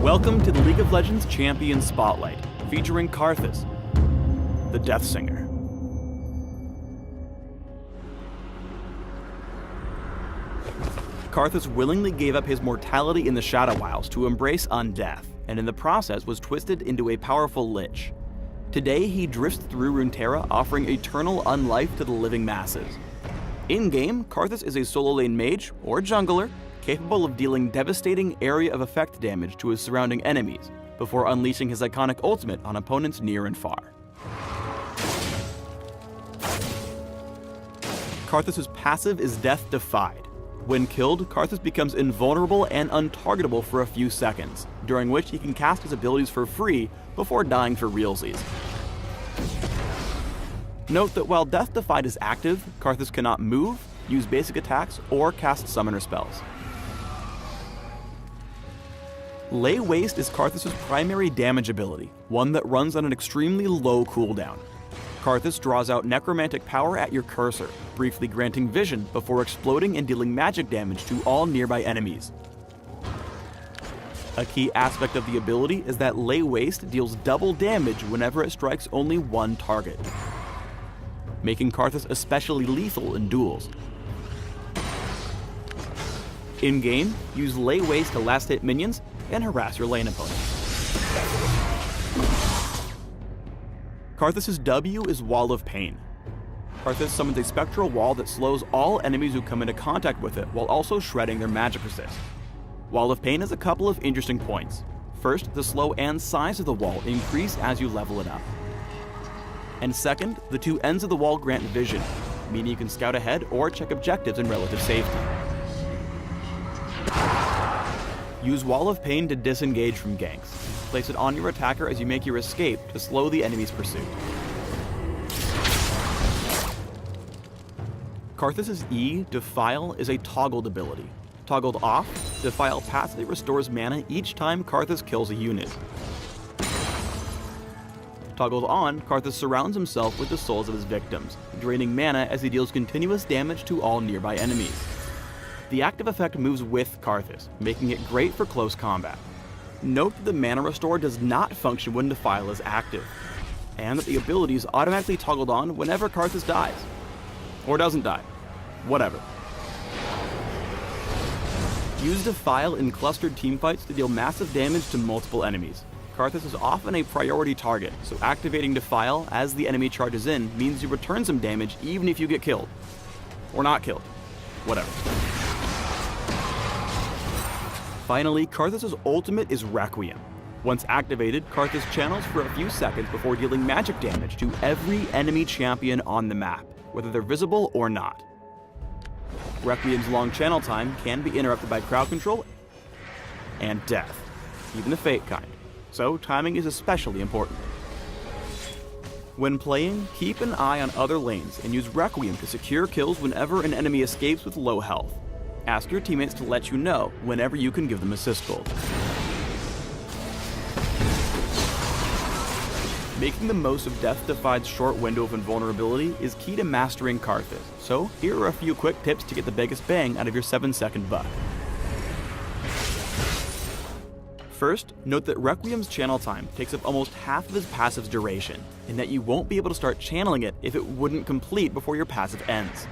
Welcome to the League of Legends Champion Spotlight, featuring Karthus, the Death Singer. Karthus willingly gave up his mortality in the Shadow Isles to embrace undeath, and in the process was twisted into a powerful lich. Today he drifts through Runeterra, offering eternal unlife to the living masses. In-game, Karthus is a solo lane mage, or jungler, capable of dealing devastating area of effect damage to his surrounding enemies, before unleashing his iconic ultimate on opponents near and far. Karthus' passive is Death Defied. When killed, Karthus becomes invulnerable and untargetable for a few seconds, during which he can cast his abilities for free before dying for realsies. Note that while Death Defied is active, Karthus cannot move, use basic attacks, or cast summoner spells. Lay Waste is Karthus' primary damage ability, one that runs on an extremely low cooldown. Karthus draws out necromantic power at your cursor, briefly granting vision before exploding and dealing magic damage to all nearby enemies. A key aspect of the ability is that Lay Waste deals double damage whenever it strikes only one target, making Karthus especially lethal in duels. In-game, use Lay Waste to last hit minions and harass your lane opponent. Karthus' W is Wall of Pain. Karthus summons a spectral wall that slows all enemies who come into contact with it while also shredding their magic resist. Wall of Pain has a couple of interesting points. First, the slow and size of the wall increase as you level it up. And second, the two ends of the wall grant vision, meaning you can scout ahead or check objectives in relative safety. Use Wall of Pain to disengage from ganks. Place it on your attacker as you make your escape to slow the enemy's pursuit. Karthus' E, Defile, is a toggled ability. Toggled off, Defile passively restores mana each time Karthus kills a unit. Toggled on, Karthus surrounds himself with the souls of his victims, draining mana as he deals continuous damage to all nearby enemies. The active effect moves with Karthus, making it great for close combat. Note that the mana restore does not function when Defile is active, and that the ability is automatically toggled on whenever Karthus dies. Or doesn't die. Whatever. Use Defile in clustered teamfights to deal massive damage to multiple enemies. Karthus is often a priority target, so activating Defile as the enemy charges in means you return some damage even if you get killed. Or not killed. Whatever. Finally, Karthus' ultimate is Requiem. Once activated, Karthus channels for a few seconds before dealing magic damage to every enemy champion on the map, whether they're visible or not. Requiem's long channel time can be interrupted by crowd control and death, even the Fate kind, so timing is especially important. When playing, keep an eye on other lanes and use Requiem to secure kills whenever an enemy escapes with low health. Ask your teammates to let you know whenever you can give them assist gold. Making the most of Death Defied's short window of invulnerability is key to mastering Karthus, so here are a few quick tips to get the biggest bang out of your 7-second buck. First, note that Requiem's channel time takes up almost half of his passive's duration, and that you won't be able to start channeling it if it wouldn't complete before your passive ends.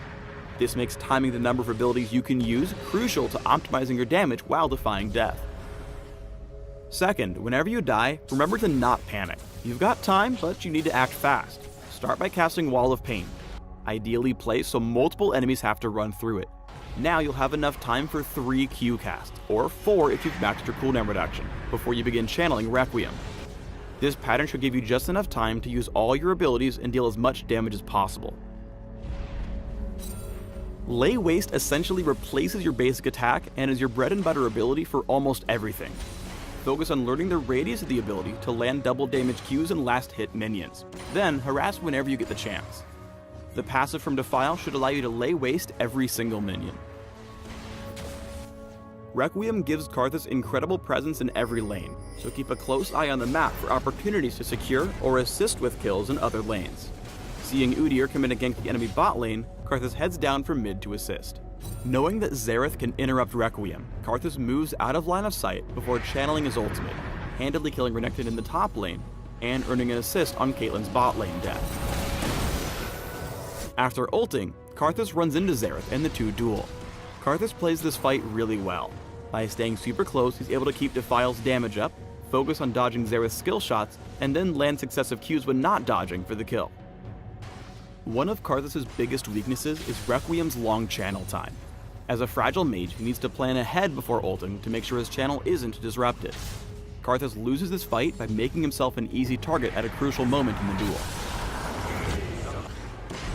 This makes timing the number of abilities you can use crucial to optimizing your damage while defying death. Second, whenever you die, remember to not panic. You've got time, but you need to act fast. Start by casting Wall of Pain. Ideally placed so multiple enemies have to run through it. Now you'll have enough time for 3 Q casts, or 4 if you've maxed your cooldown reduction, before you begin channeling Requiem. This pattern should give you just enough time to use all your abilities and deal as much damage as possible. Lay Waste essentially replaces your basic attack and is your bread and butter ability for almost everything. Focus on learning the radius of the ability to land double damage Qs and last hit minions. Then harass whenever you get the chance. The passive from Defile should allow you to Lay Waste every single minion. Requiem gives Karthus incredible presence in every lane, so keep a close eye on the map for opportunities to secure or assist with kills in other lanes. Seeing Udyr come in to gank the enemy bot lane, Karthus heads down from mid to assist. Knowing that Xerath can interrupt Requiem, Karthus moves out of line of sight before channeling his ultimate, handily killing Renekton in the top lane, and earning an assist on Caitlyn's bot lane death. After ulting, Karthus runs into Xerath and the two duel. Karthus plays this fight really well. By staying super close, he's able to keep Defile's damage up, focus on dodging Xerath's skill shots, and then land successive Qs when not dodging for the kill. One of Karthus' biggest weaknesses is Requiem's long channel time. As a fragile mage, he needs to plan ahead before ulting to make sure his channel isn't disrupted. Karthus loses this fight by making himself an easy target at a crucial moment in the duel.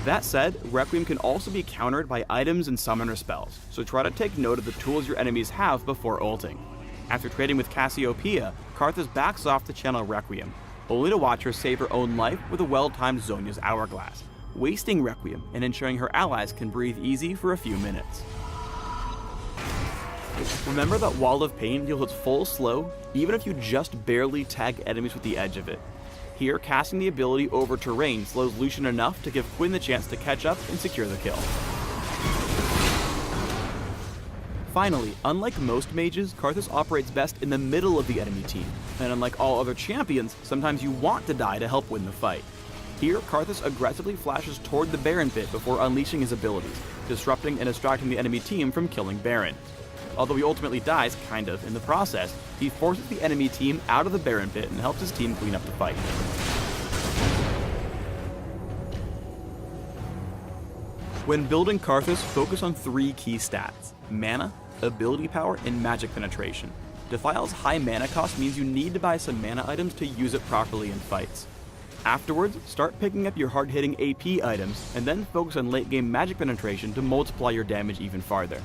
That said, Requiem can also be countered by items and summoner spells, so try to take note of the tools your enemies have before ulting. After trading with Cassiopeia, Karthus backs off to channel Requiem, only to watch her save her own life with a well-timed Zhonya's Hourglass, wasting Requiem and ensuring her allies can breathe easy for a few minutes. Remember that Wall of Pain deals its full slow, even if you just barely tag enemies with the edge of it. Here, casting the ability over terrain slows Lucian enough to give Quinn the chance to catch up and secure the kill. Finally, unlike most mages, Karthus operates best in the middle of the enemy team, and unlike all other champions, sometimes you want to die to help win the fight. Here, Karthus aggressively flashes toward the Baron pit before unleashing his abilities, disrupting and distracting the enemy team from killing Baron. Although he ultimately dies, kind of, in the process, he forces the enemy team out of the Baron pit and helps his team clean up the fight. When building Karthus, focus on 3 key stats: mana, ability power, and magic penetration. Defile's high mana cost means you need to buy some mana items to use it properly in fights. Afterwards, start picking up your hard-hitting AP items, and then focus on late-game magic penetration to multiply your damage even farther.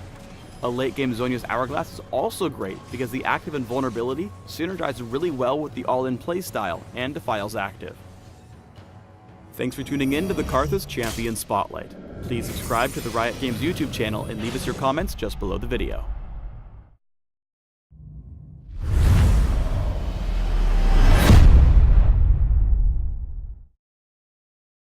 A late-game Zhonya's Hourglass is also great because the active invulnerability synergizes really well with the all-in playstyle and Defile's active. Thanks for tuning in to the Karthus Champion Spotlight. Please subscribe to the Riot Games YouTube channel and leave us your comments just below the video.